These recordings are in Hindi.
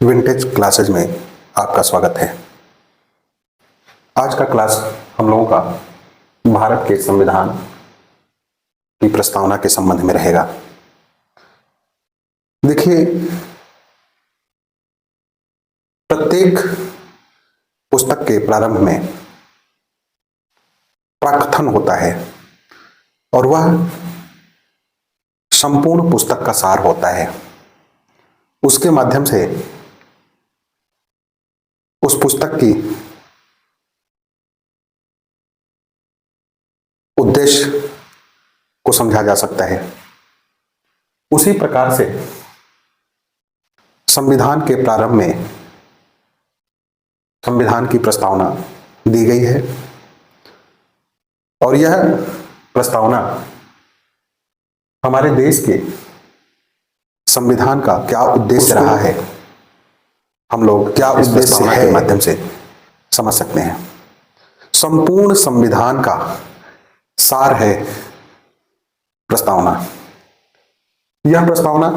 विंटेज क्लासेज में आपका स्वागत है। आज का क्लास हम लोगों का भारत के संविधान की प्रस्तावना के संबंध में रहेगा। देखिए, प्रत्येक पुस्तक के प्रारंभ में प्राकथन होता है और वह संपूर्ण पुस्तक का सार होता है। उसके माध्यम से उस पुस्तक की उद्देश्य को समझा जा सकता है। उसी प्रकार से संविधान के प्रारंभ में संविधान की प्रस्तावना दी गई है और यह प्रस्तावना हमारे देश के संविधान का क्या उद्देश्य रहा है, हम लोग क्या उद्देश्य है के माध्यम से समझ सकते हैं। संपूर्ण संविधान का सार है प्रस्तावना। यह प्रस्तावना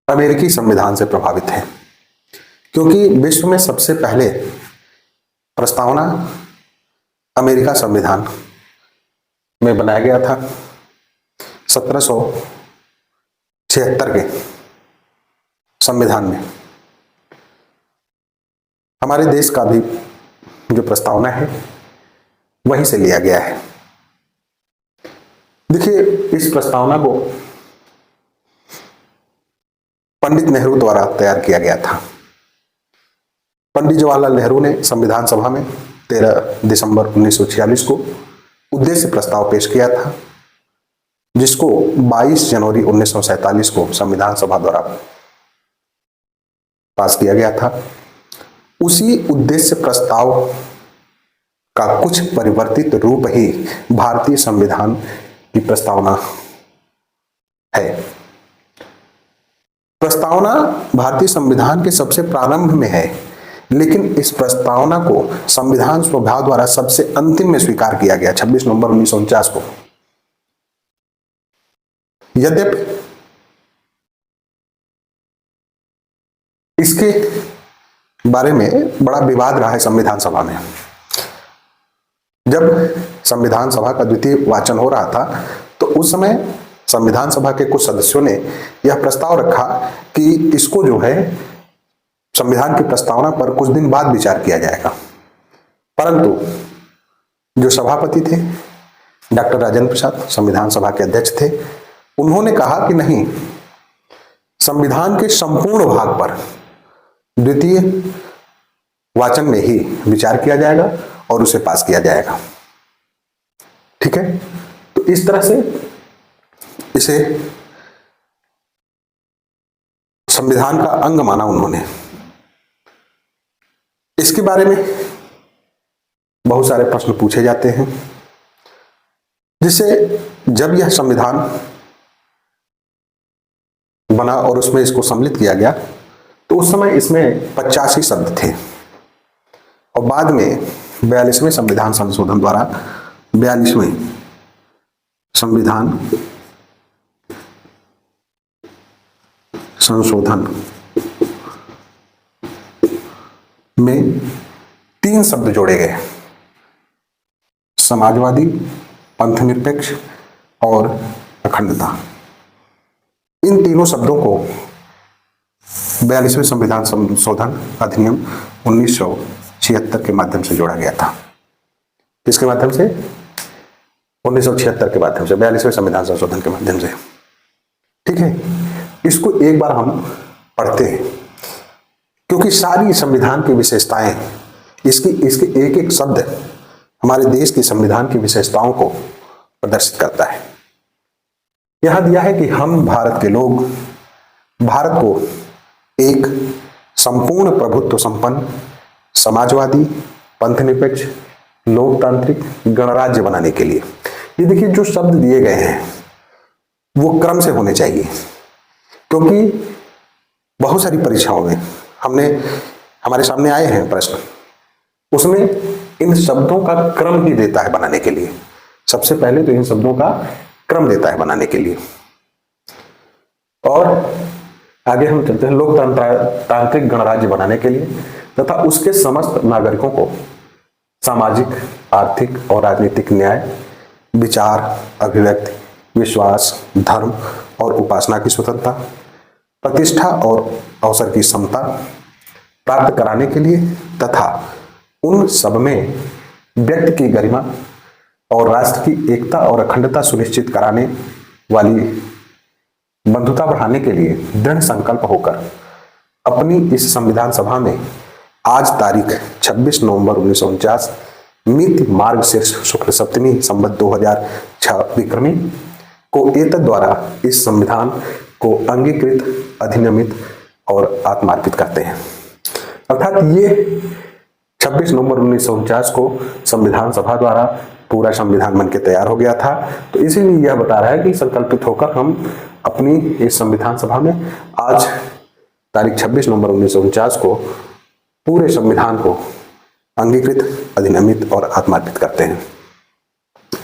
अमेरिकी संविधान से प्रभावित है, क्योंकि विश्व में सबसे पहले प्रस्तावना अमेरिका संविधान में बनाया गया था 1776 के संविधान में। हमारे देश का भी जो प्रस्तावना है वहीं से लिया गया है। देखिए, इस प्रस्तावना को पंडित नेहरू द्वारा तैयार किया गया था। पंडित जवाहरलाल नेहरू ने संविधान सभा में 13 दिसंबर 1946 को उद्देश्य प्रस्ताव पेश किया था, जिसको 22 जनवरी 1947 को संविधान सभा द्वारा पास किया गया था। उसी उद्देश्य प्रस्ताव का कुछ परिवर्तित रूप ही भारतीय संविधान की प्रस्तावना है। प्रस्तावना भारतीय संविधान के सबसे प्रारंभ में है, लेकिन इस प्रस्तावना को संविधान सभा द्वारा सबसे अंतिम में स्वीकार किया गया 26 नवंबर 1949 को। यद्यपि इसके बारे में बड़ा विवाद रहा है संविधान सभा में। जब संविधान सभा का द्वितीय वाचन हो रहा था तो उस समय संविधान सभा के कुछ सदस्यों ने यह प्रस्ताव रखा कि इसको जो है संविधान की प्रस्तावना पर कुछ दिन बाद विचार किया जाएगा। परंतु जो सभापति थे डॉक्टर राजेंद्र प्रसाद, संविधान सभा के अध्यक्ष थे, उन्होंने कहा कि नहीं, संविधान के संपूर्ण भाग पर द्वितीय वाचन में ही विचार किया जाएगा और उसे पास किया जाएगा। ठीक है, तो इस तरह से इसे संविधान का अंग माना उन्होंने। इसके बारे में बहुत सारे प्रश्न पूछे जाते हैं, जिससे जब यह संविधान बना और उसमें इसको सम्मिलित किया गया तो उस समय इसमें 85 शब्द थे और बाद में 42वें संविधान संशोधन द्वारा 42वें संविधान संशोधन में 3 शब्द जोड़े गए: समाजवादी, पंथनिरपेक्ष और अखंडता। इन तीनों शब्दों को 42वें संविधान संशोधन अधिनियम 1976 के माध्यम से जोड़ा गया था। किसके माध्यम से? 1976 के माध्यम से, 42वें संविधान संशोधन के माध्यम से। ठीक है, इसको एक बार हम पढ़ते हैं, क्योंकि सारी संविधान की विशेषताएं, इसके एक एक शब्द हमारे देश के संविधान की विशेषताओं को प्रदर्शित करता है। यहां दिया है कि हम भारत के लोग भारत को एक संपूर्ण प्रभुत्व संपन्न, समाजवादी, पंथनिरपेक्ष, लोकतांत्रिक गणराज्य बनाने के लिए, ये देखिए जो शब्द दिए गए हैं वो क्रम से होने चाहिए, क्योंकि बहुत सारी परीक्षाओं में हमारे सामने आए हैं प्रश्न, उसमें इन शब्दों का क्रम ही देता है बनाने के लिए। सबसे पहले तो इन शब्दों का क्रम देता है बनाने के लिए। और आगे हम चलते हैं लोकतंत्र तांत्रिक गणराज्य बनाने के लिए तथा उसके समस्त नागरिकों को सामाजिक, आर्थिक और राजनीतिक न्याय, विचार, अभिव्यक्ति, विश्वास, धर्म और उपासना की स्वतंत्रता, प्रतिष्ठा और अवसर की समता प्राप्त कराने के लिए तथा उन सब में व्यक्ति की गरिमा और राष्ट्र की एकता और अखंडता सुनिश्चित कराने वाली बंधुता बढ़ाने के लिए दृढ़ संकल्प होकर अपनी इस संविधान सभा में आज तारीख 26 नवंबर 1949 मिति मार्गशीर्ष शुक्ल सप्तमी संवत 2006 विक्रमी को एतद द्वारा इस संविधान को अंगीकृत, अधिनियमित और आत्मार्पित करते हैं। अर्थात ये 26 नवंबर 1949 को संविधान सभा द्वारा पूरा संविधान बनके तैयार हो गया था। तो इसीलिए यह बता रहा है कि संकल्पित होकर हम अपनी इस संविधान सभा में आज तारीख 26 नवंबर 1949 को पूरे संविधान को अंगीकृत, अधिनियमित और आत्मार्पित करते हैं।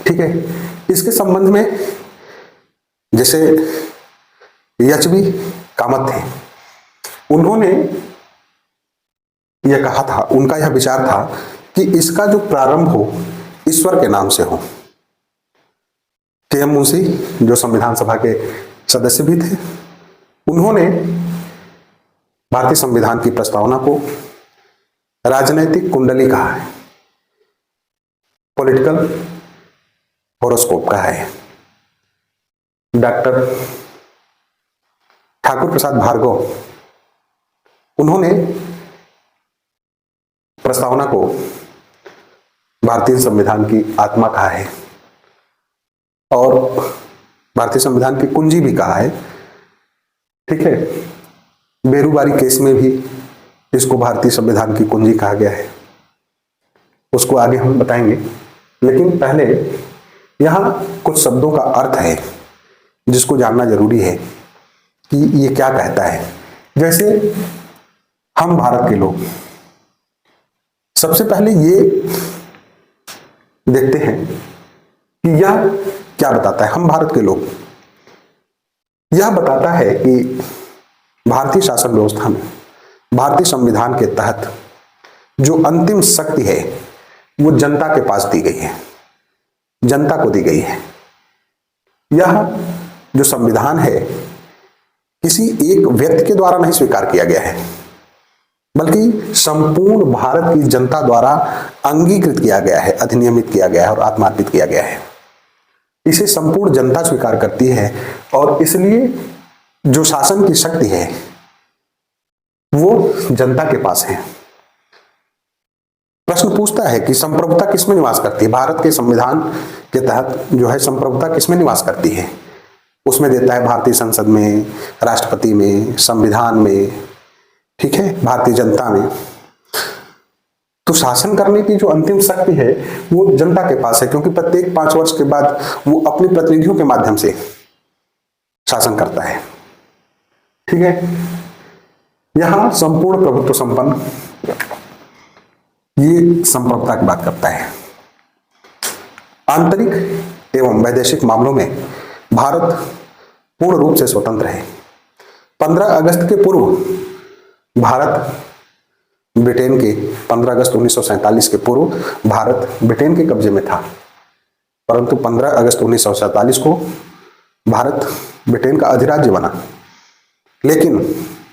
ठीक है, इसके संबंध में जैसे एच.बी. कामत थे, उन्होंने यह कहा था, उनका यह विचार था कि इसका जो प्रारंभ हो ईश्वर के नाम से हो। के.एम. मुंशी जो संविधान सभा के सदस्य भी थे, उन्होंने भारतीय संविधान की प्रस्तावना को राजनैतिक कुंडली कहा है, पॉलिटिकल होरोस्कोप कहा है। डॉक्टर ठाकुर प्रसाद भार्गव, उन्होंने प्रस्तावना को भारतीय संविधान की आत्मा कहा है और भारतीय संविधान की कुंजी भी कहा है। ठीक है, बेरूबारी केस में भी इसको भारतीय संविधान की कुंजी कहा गया है, उसको आगे हम बताएंगे। लेकिन पहले यहां कुछ शब्दों का अर्थ है जिसको जानना जरूरी है कि ये क्या कहता है। जैसे हम भारत के लोग, सबसे पहले ये देखते हैं कि यह क्या बताता है। हम भारत के लोग, यह बताता है कि भारतीय शासन व्यवस्था में भारतीय संविधान के तहत जो अंतिम शक्ति है वो जनता के पास दी गई है, जनता को दी गई है। यह जो संविधान है किसी एक व्यक्ति के द्वारा नहीं स्वीकार किया गया है, बल्कि संपूर्ण भारत की जनता द्वारा अंगीकृत किया गया है, अधिनियमित किया गया है और आत्मार्पित किया गया है। इसे संपूर्ण जनता स्वीकार करती है और इसलिए जो शासन की शक्ति है वो जनता के पास है। प्रश्न पूछता है कि संप्रभुता किसमें निवास करती है। भारत के संविधान के तहत जो है संप्रभुता किसमें निवास करती है, उसमें देता है भारतीय संसद में, राष्ट्रपति में, संविधान में, ठीक है, भारतीय जनता में। तो शासन करने की जो अंतिम शक्ति है वो जनता के पास है, क्योंकि प्रत्येक 5 वर्ष के बाद वो अपने प्रतिनिधियों के माध्यम से शासन करता है। ठीक है, यहां संपूर्ण प्रभुत्व संपन्न, ये संप्रभुता की बात करता है। आंतरिक एवं वैदेशिक मामलों में भारत पूर्ण रूप से स्वतंत्र है। 15 अगस्त के पूर्व भारत ब्रिटेन के 15 अगस्त 1947 के पूर्व भारत ब्रिटेन के कब्जे में था, परंतु 15 अगस्त 1947 को भारत ब्रिटेन का अधिराज्य बना। लेकिन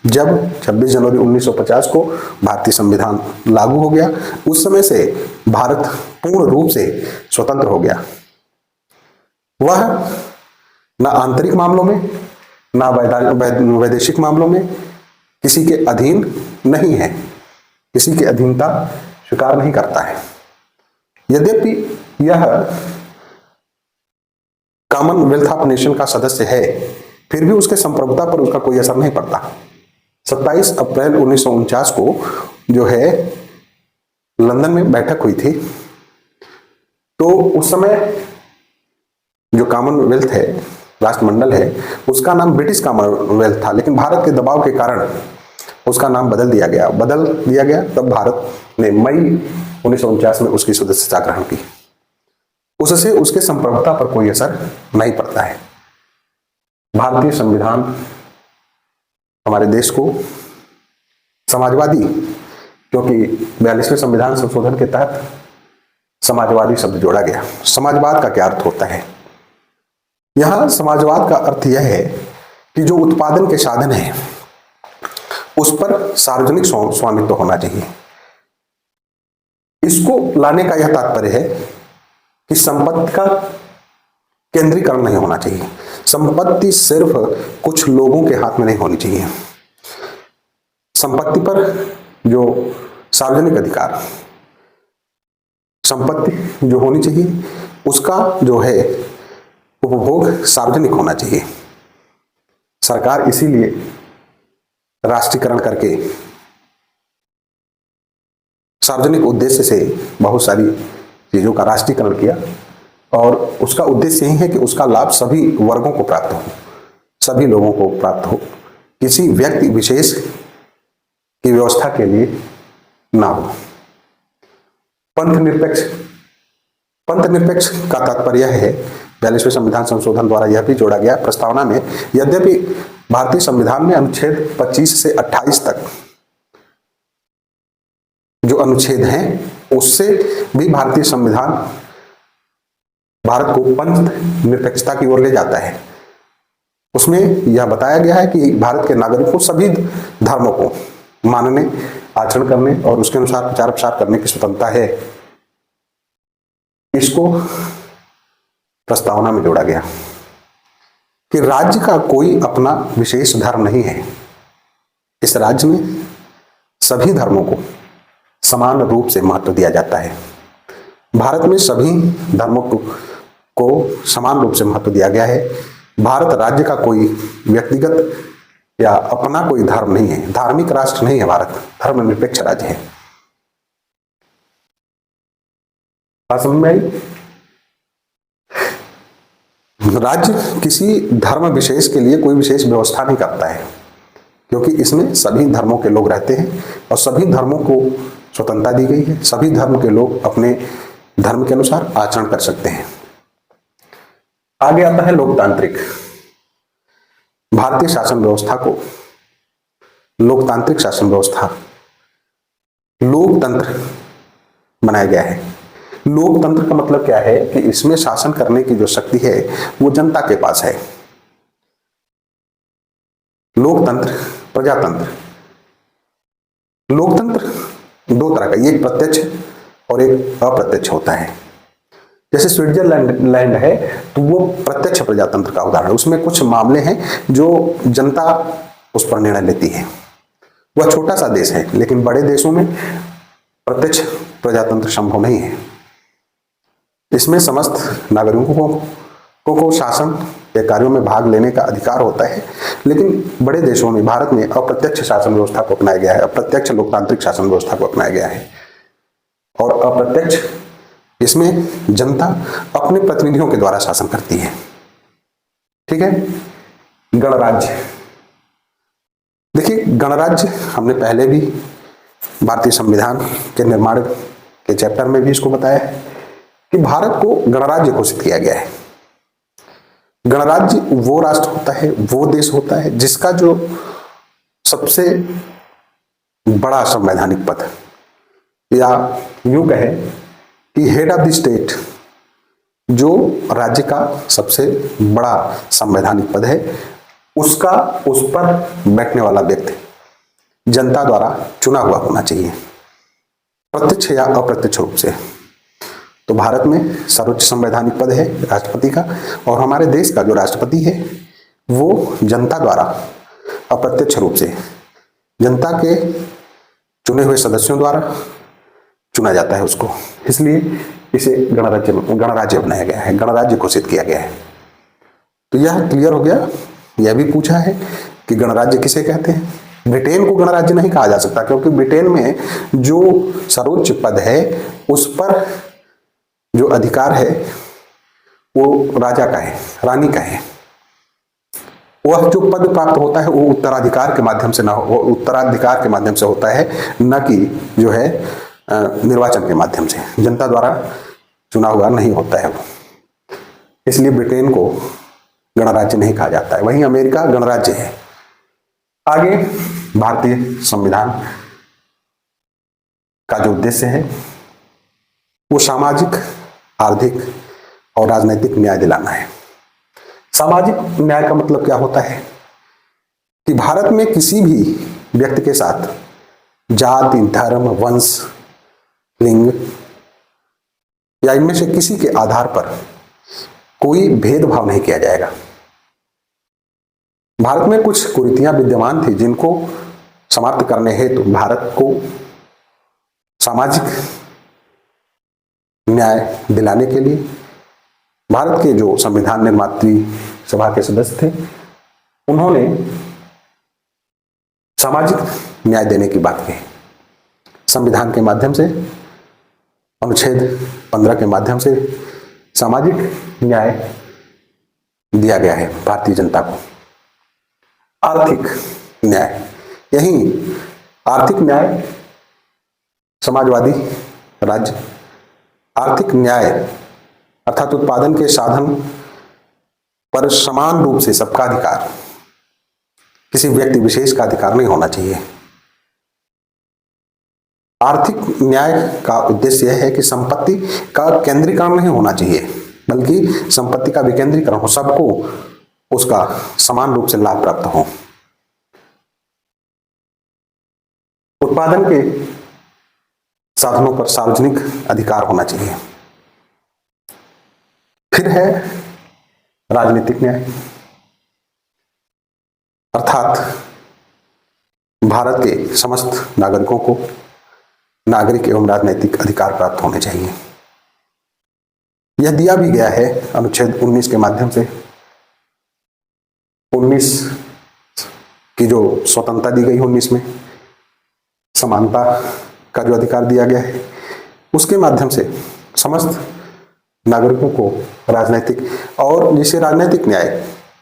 जब 26 जनवरी 1950 को भारतीय संविधान लागू हो गया, उस समय से भारत पूर्ण रूप से स्वतंत्र हो गया। वह न आंतरिक मामलों में न वैदेशिक मामलों में किसी के अधीन नहीं है, किसी की अधीनता स्वीकार नहीं करता है। यद्यपि यह कॉमनवेल्थ ऑफ नेशन का सदस्य है, फिर भी उसके संप्रभुता पर उसका कोई असर नहीं पड़ता। 27 अप्रैल 1949 को जो है लंदन में बैठक हुई थी, तो उस समय जो कॉमनवेल्थ है, राष्ट्रमंडल है, उसका नाम ब्रिटिश कॉमनवेल्थ था, लेकिन भारत के दबाव के कारण उसका नाम बदल दिया गया। तब भारत ने मई 1949 में उसकी सदस्यता ग्रहण की। उससे उसके संप्रभुता पर कोई असर नहीं पड़ता है। भारतीय संविधान हमारे देश को समाजवादी, क्योंकि 42वें संविधान संशोधन के तहत समाजवादी शब्द जोड़ा गया। समाजवाद का क्या अर्थ होता है? यहां समाजवाद का अर्थ यह है कि जो उत्पादन के साधन है उस पर सार्वजनिक स्वामित्व होना चाहिए। इसको लाने का यह तात्पर्य है कि संपत्ति का केंद्रीकरण नहीं होना चाहिए। संपत्ति सिर्फ कुछ लोगों के हाथ में नहीं होनी चाहिए। संपत्ति पर जो सार्वजनिक अधिकार, संपत्ति जो होनी चाहिए उसका जो है उपभोग सार्वजनिक होना चाहिए। सरकार इसीलिए राष्ट्रीयकरण करके सार्वजनिक उद्देश्य से बहुत सारी चीजों का राष्ट्रीयकरण किया, और उसका उद्देश्य यही है कि उसका लाभ सभी वर्गों को प्राप्त हो, सभी लोगों को प्राप्त हो, किसी व्यक्ति विशेष की व्यवस्था के लिए ना हो। पंथ निरपेक्ष का तात्पर्य है 42वें संविधान संशोधन द्वारा यह भी जोड़ा गया प्रस्तावना में, यद्यपि भारतीय संविधान में अनुच्छेद 25 से 28 तक जो अनुच्छेद हैं उससे भी भारतीय संविधान भारत को पंथ निरपेक्षता की ओर ले जाता है। उसमें यह बताया गया है कि भारत के नागरिकों को सभी धर्मों को मानने, आचरण करने और उसके अनुसार प्रचार प्रसार करने की स्वतंत्रता है। इसको प्रस्तावना में जोड़ा गया कि राज्य का कोई अपना विशेष धर्म नहीं है। इस राज्य में सभी धर्मों को समान रूप से महत्व दिया जाता है। भारत में सभी धर्मों को समान रूप से महत्व दिया गया है। भारत राज्य का कोई व्यक्तिगत या अपना कोई धर्म नहीं है। धार्मिक राष्ट्र नहीं है भारत, धर्मनिरपेक्ष राज्य है। बात समझ में आई? राज्य किसी धर्म विशेष के लिए कोई विशेष व्यवस्था नहीं करता है, क्योंकि इसमें सभी धर्मों के लोग रहते हैं और सभी धर्मों को स्वतंत्रता दी गई है। सभी धर्म के लोग अपने धर्म के अनुसार आचरण कर सकते हैं। आगे आता है लोकतांत्रिक। भारतीय शासन व्यवस्था को लोकतांत्रिक शासन व्यवस्था, लोकतंत्र बनाया गया है। लोकतंत्र का मतलब क्या है कि इसमें शासन करने की जो शक्ति है वो जनता के पास है। लोकतंत्र, प्रजातंत्र। लोकतंत्र दो तरह का, एक प्रत्यक्ष और एक अप्रत्यक्ष होता है। जैसे स्विट्जरलैंड है तो वो प्रत्यक्ष प्रजातंत्र का उदाहरण है। उसमें कुछ मामले हैं जो जनता उस पर निर्णय लेती है। वह छोटा सा देश है, लेकिन बड़े देशों में प्रत्यक्ष प्रजातंत्र संभव नहीं है। इसमें समस्त नागरिकों को शासन के कार्यों में भाग लेने का अधिकार होता है, लेकिन बड़े देशों में, भारत में अप्रत्यक्ष शासन व्यवस्था को अपनाया गया है, अप्रत्यक्ष लोकतांत्रिक शासन व्यवस्था को अपनाया गया है। और अप्रत्यक्ष, इसमें जनता अपने प्रतिनिधियों के द्वारा शासन करती है। ठीक है। गणराज्य। देखिए, गणराज्य हमने पहले भी भारतीय संविधान के निर्माण के चैप्टर में भी इसको बताया है कि भारत को गणराज्य घोषित किया गया है। गणराज्य वो राष्ट्र होता है, वो देश होता है जिसका जो सबसे बड़ा संवैधानिक पद, या यूं कहे कि हेड ऑफ द स्टेट, जो राज्य का सबसे बड़ा संवैधानिक पद है, उसका उस पर बैठने वाला व्यक्ति जनता द्वारा चुना हुआ होना चाहिए, प्रत्यक्ष या अप्रत्यक्ष रूप से। तो भारत में सर्वोच्च संवैधानिक पद है राष्ट्रपति का, और हमारे देश का जो राष्ट्रपति है वो जनता द्वारा अप्रत्यक्ष रूप से जनता के चुने हुए सदस्यों द्वारा चुना जाता है उसको। इसलिए इसे गणराज्य बनाया गया है, गणराज्य घोषित किया गया है। तो यह क्लियर हो गया। यह भी पूछा है कि गणराज्य किसे कहते हैं। ब्रिटेन को गणराज्य नहीं कहा जा सकता, क्योंकि ब्रिटेन में जो सर्वोच्च पद है उस पर जो अधिकार है वो राजा का है, रानी का है। वह जो पद प्राप्त होता है वो उत्तराधिकार के माध्यम से उत्तराधिकार के माध्यम से होता है, न कि जो है निर्वाचन के माध्यम से, जनता द्वारा चुना हुआ नहीं होता है वो। इसलिए ब्रिटेन को गणराज्य नहीं कहा जाता है। वहीं अमेरिका गणराज्य है। आगे भारतीय संविधान का जो उद्देश्य है वो सामाजिक, आर्थिक और राजनीतिक न्याय दिलाना है। सामाजिक न्याय का मतलब क्या होता है कि भारत में किसी भी व्यक्ति के साथ जाति, धर्म, वंश, लिंग या इनमें से किसी के आधार पर कोई भेदभाव नहीं किया जाएगा। भारत में कुछ कुरीतियां विद्यमान थी जिनको समाप्त करने हेतु भारत को सामाजिक न्याय दिलाने के लिए भारत के जो संविधान निर्मात्री सभा के सदस्य थे उन्होंने सामाजिक न्याय देने की बात कही। संविधान के माध्यम से, अनुच्छेद 15 के माध्यम से सामाजिक न्याय दिया गया है भारतीय जनता को। आर्थिक न्याय, यही आर्थिक न्याय समाजवादी राज्य आर्थिक न्याय अर्थात उत्पादन के साधन पर समान रूप से सबका अधिकार, किसी व्यक्ति विशेष का अधिकार नहीं होना चाहिए। आर्थिक न्याय का उद्देश्य यह है कि संपत्ति का केंद्रीकरण नहीं होना चाहिए बल्कि संपत्ति का विकेंद्रीकरण हो, सबको उसका समान रूप से लाभ प्राप्त हो। उत्पादन के साधनों पर सार्वजनिक अधिकार होना चाहिए। फिर है राजनीतिक न्याय, अर्थात भारत के समस्त नागरिकों को नागरिक एवं राजनीतिक अधिकार प्राप्त होने चाहिए। यह दिया भी गया है अनुच्छेद 19 के माध्यम से। 19 की जो स्वतंत्रता दी गई, 19 में समानता का जो अधिकार दिया गया है उसके माध्यम से समस्त नागरिकों को राजनीतिक और जिसे राजनीतिक न्याय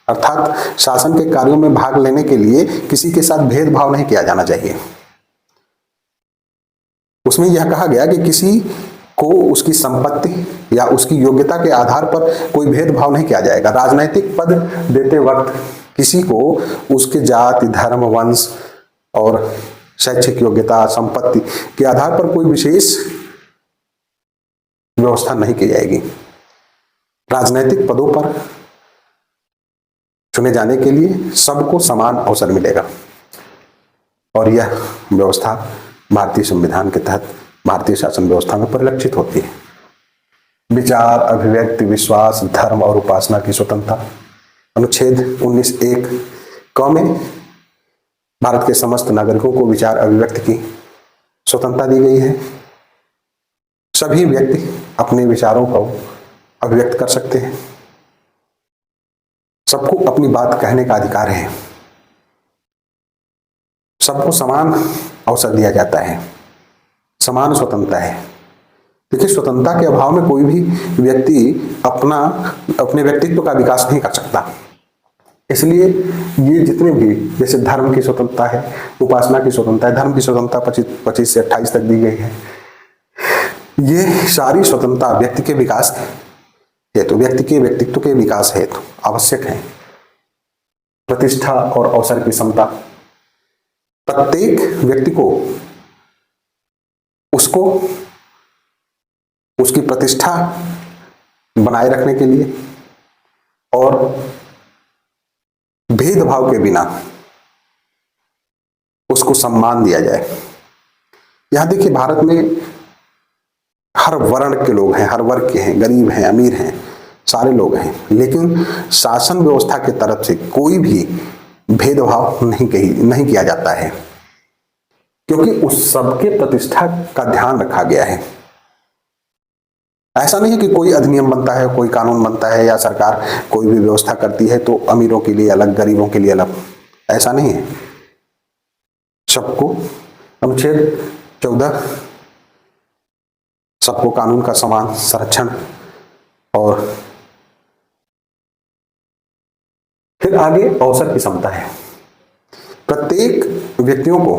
अर्थात शासन के कार्यों में भाग लेने के लिए किसी के साथ भेदभाव नहीं किया जाना चाहिए। उसमें यह कहा गया कि किसी को उसकी संपत्ति या उसकी योग्यता के आधार पर कोई भेदभाव नहीं किया जाएगा। राजनीतिक पद देते वक्त किसी को उसके जाति, धर्म, वंश और शैक्षिक योग्यता, संपत्ति के आधार पर कोई विशेष व्यवस्था नहीं की जाएगी। राजनीतिक पदों पर चुने जाने के लिए सबको समान अवसर मिलेगा और यह व्यवस्था भारतीय संविधान के तहत भारतीय शासन व्यवस्था में परिलक्षित होती है। विचार, अभिव्यक्ति, विश्वास, धर्म और उपासना की स्वतंत्रता, अनुच्छेद 19(1) क में भारत के समस्त नागरिकों को विचार अभिव्यक्ति की स्वतंत्रता दी गई है। सभी व्यक्ति अपने विचारों को अभिव्यक्त कर सकते हैं। सबको अपनी बात कहने का अधिकार है। सबको समान अवसर दिया जाता है, समान स्वतंत्रता है। देखिए, स्वतंत्रता के अभाव में कोई भी व्यक्ति अपने व्यक्तित्व का विकास नहीं कर सकता। इसलिए ये जितने भी, जैसे धर्म की स्वतंत्रता है, उपासना की स्वतंत्रता है, धर्म की स्वतंत्रता 25 से 28 तक दी गई है। ये सारी स्वतंत्रता व्यक्ति के विकास हेतु, व्यक्ति के व्यक्तित्व के विकास हेतु आवश्यक है। प्रतिष्ठा और अवसर की समता, प्रत्येक व्यक्ति को उसको उसकी प्रतिष्ठा बनाए रखने के लिए और भेदभाव के बिना उसको सम्मान दिया जाए। यहां देखिए, भारत में हर वर्ण के लोग हैं, हर वर्ग के हैं, गरीब हैं, अमीर हैं, सारे लोग हैं, लेकिन शासन व्यवस्था की तरफ से कोई भी भेदभाव नहीं किया जाता है, क्योंकि उस सबके प्रतिष्ठा का ध्यान रखा गया है। ऐसा नहीं है कि कोई अधिनियम बनता है, कोई कानून बनता है या सरकार कोई भी व्यवस्था करती है तो अमीरों के लिए अलग, गरीबों के लिए अलग, ऐसा नहीं है। सबको, अनुच्छेद 14 सबको कानून का समान संरक्षण। और फिर आगे अवसर की समता है। प्रत्येक व्यक्तियों को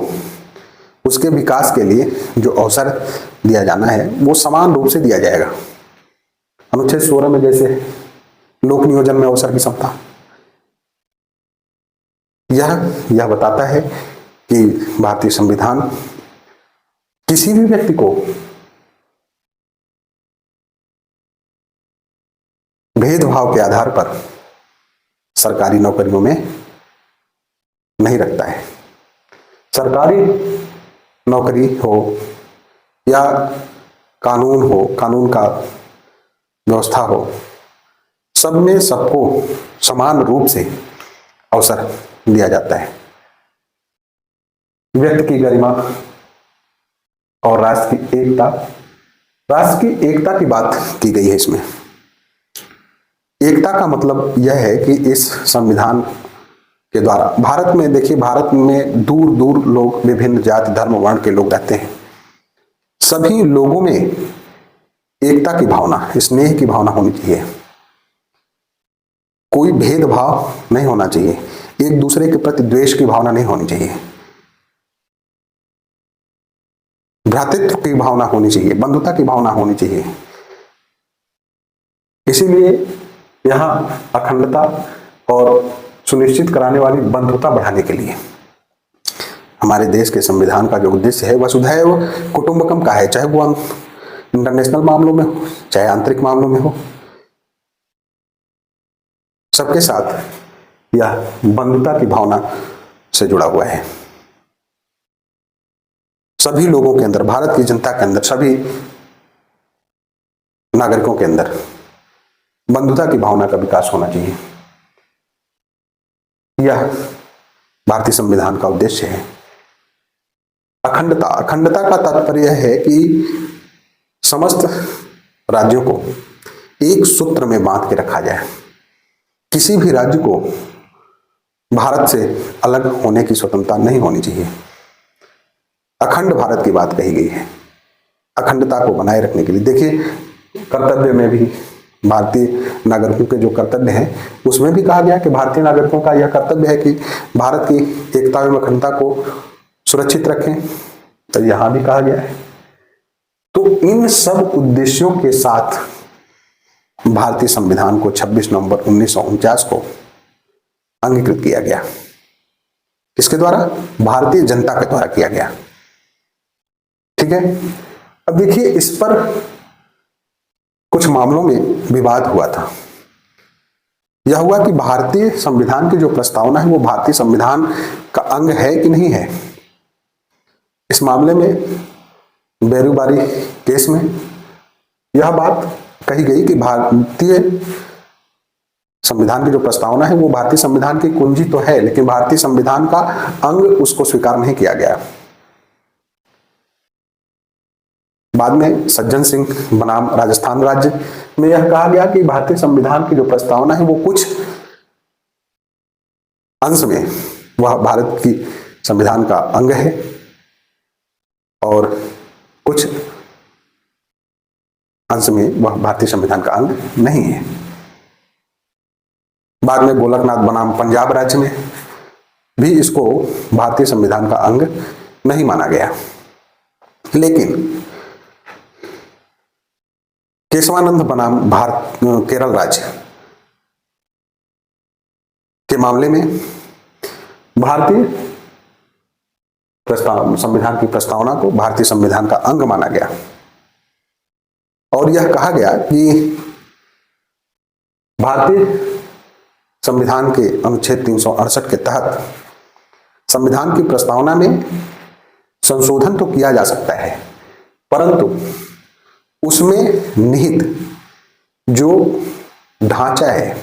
उसके विकास के लिए जो अवसर दिया जाना है वो समान रूप से दिया जाएगा। अनुच्छेद 16 में जैसे लोक नियोजन में अवसर की समता, यह बताता है कि भारतीय संविधान किसी भी व्यक्ति को भेदभाव के आधार पर सरकारी नौकरियों में नहीं रखता है। सरकारी नौकरी हो या कानून हो, कानून का व्यवस्था हो, सब में सबको समान रूप से अवसर दिया जाता है। व्यक्ति की गरिमा और राष्ट्र की एकता की बात की गई है इसमें। एकता का मतलब यह है कि इस संविधान के द्वारा भारत में, देखिए, भारत में दूर दूर लोग, विभिन्न जाति धर्म वर्ण के लोग रहते हैं। सभी लोगों में एकता की भावना, स्नेह की भावना होनी चाहिए। कोई भेदभाव नहीं होना चाहिए, एक दूसरे के प्रति द्वेष की भावना नहीं होनी चाहिए, भ्रातृत्व की भावना होनी चाहिए, बंधुता की भावना होनी चाहिए। इसीलिए यहां अखंडता और सुनिश्चित कराने वाली बंधुता बढ़ाने के लिए हमारे देश के संविधान का जो उद्देश्य है वसुधैव कुटुंबकम का है, चाहे वो इंटरनेशनल मामलों में हो, चाहे आंतरिक मामलों में हो। सबके साथ यह बंधुता की भावना से जुड़ा हुआ है। सभी लोगों के अंदर, भारत की जनता के अंदर, सभी नागरिकों के अंदर बंधुता की भावना का विकास होना चाहिए। यह भारतीय संविधान का उद्देश्य है। अखंडता का तात्पर्य है कि समस्त राज्यों को एक सूत्र में बांध के रखा जाए। किसी भी राज्य को भारत से अलग होने की स्वतंत्रता नहीं होनी चाहिए। अखंड भारत की बात कही गई है, अखंडता को बनाए रखने के लिए। देखिए, कर्तव्य में भी भारतीय नागरिकों के जो कर्तव्य हैं उसमें भी कहा गया कि भारतीय नागरिकों का यह कर्तव्य है कि भारत की एकता एवं अखंडता को सुरक्षित रखें, तो यहां भी कहा गया है। तो इन सब उद्देश्यों के साथ भारतीय संविधान को 26 नवंबर 1949 को अंगीकृत किया गया। किसके द्वारा? भारतीय जनता के द्वारा किया गया। ठीक है। अब देखिए, इस पर कुछ मामलों में विवाद हुआ था। यह हुआ कि भारतीय संविधान की जो प्रस्तावना है वो भारतीय संविधान का अंग है कि नहीं है। इस मामले में बेरुबारी केस में यह बात कही गई कि भारतीय संविधान की जो प्रस्तावना है वो भारतीय संविधान की कुंजी तो है, लेकिन भारतीय संविधान का अंग उसको स्वीकार नहीं किया गया। बाद में सज्जन सिंह बनाम राजस्थान राज्य में यह कहा गया कि भारतीय संविधान की जो प्रस्तावना है वो कुछ अंश में वह भारत की संविधान का अंग है और कुछ अंश में वह भारतीय संविधान का अंग नहीं है। बाद में गोलकनाथ बनाम पंजाब राज्य में भी इसको भारतीय संविधान का अंग नहीं माना गया। लेकिन केशवानंद बनाम केरल राज्य के मामले में भारतीय संविधान की प्रस्तावना को भारतीय संविधान का अंग माना गया और यह कहा गया कि भारतीय संविधान के अनुच्छेद 368 के तहत संविधान की प्रस्तावना में संशोधन तो किया जा सकता है, परंतु उसमें निहित जो ढांचा है,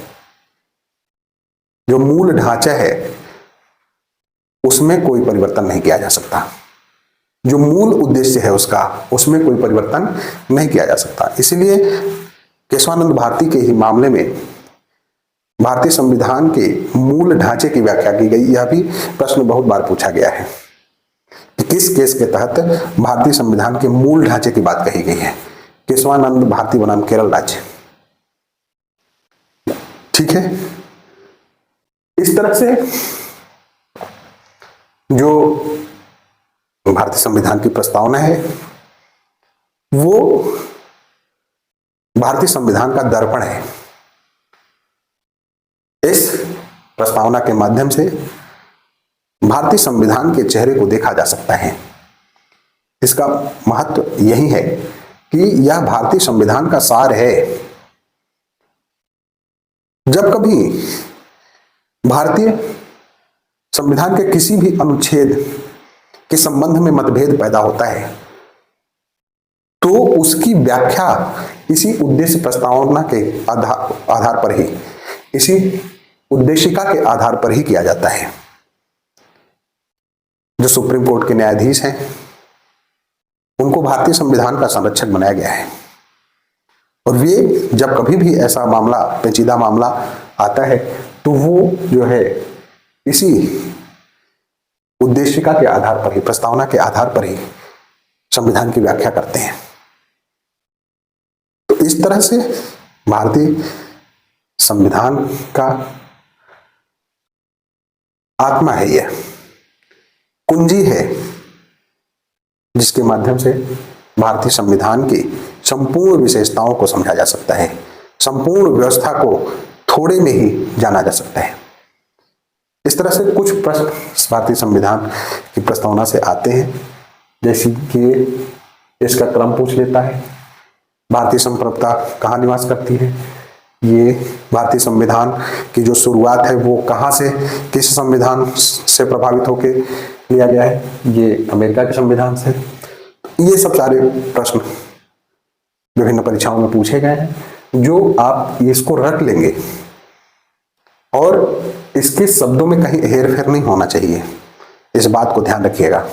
जो मूल ढांचा है, उसमें कोई परिवर्तन नहीं किया जा सकता। जो मूल उद्देश्य है उसका, उसमें कोई परिवर्तन नहीं किया जा सकता। इसलिए केशवानंद भारती के ही मामले में भारतीय संविधान के मूल ढांचे की व्याख्या की गई। यह भी प्रश्न बहुत बार पूछा गया है कि किस केस के तहत भारतीय संविधान के मूल ढांचे की बात कही गई है। केशवानंद भारती बनाम केरल राज्य। ठीक है। इस तरह से जो भारतीय संविधान की प्रस्तावना है वो भारतीय संविधान का दर्पण है। इस प्रस्तावना के माध्यम से भारतीय संविधान के चेहरे को देखा जा सकता है। इसका महत्व यही है कि यह भारतीय संविधान का सार है। जब कभी भारतीय संविधान के किसी भी अनुच्छेद के संबंध में मतभेद पैदा होता है तो उसकी व्याख्या इसी उद्देश्य प्रस्तावना के आधार पर ही, इसी उद्देशिका के आधार पर ही किया जाता है। जो सुप्रीम कोर्ट के न्यायाधीश हैं उनको भारतीय संविधान का संरक्षक बनाया गया है और वे जब कभी भी ऐसा मामला, पेचीदा मामला आता है तो वो जो है इसी उद्देशिका के आधार पर ही, प्रस्तावना के आधार पर ही संविधान की व्याख्या करते हैं। तो इस तरह से भारतीय संविधान का आत्मा है, यह कुंजी है जिसके माध्यम से भारतीय संविधान की संपूर्ण विशेषताओं को समझा जा सकता है, संपूर्ण व्यवस्था को थोड़े में ही जाना जा सकता है। इस तरह से कुछ प्रश्न भारतीय संविधान की प्रस्तावना से आते हैं, जैसे कि इसका क्रम पूछ लेता है, भारतीय संप्रभुता कहाँ निवास करती है, ये भारतीय संविधान की जो शुरुआत है वो कहाँ से, किस संविधान से प्रभावित होकर लिया गया है, ये अमेरिका के संविधान से। ये सब सारे प्रश्न विभिन्न परीक्षाओं में पूछे गए हैं, जो आप इसको रट लेंगे और इसके शब्दों में कहीं हेर फेर नहीं होना चाहिए, इस बात को ध्यान रखिएगा।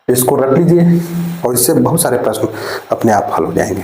इसको रट लीजिए और इससे बहुत सारे प्रश्न अपने आप हल हो जाएंगे।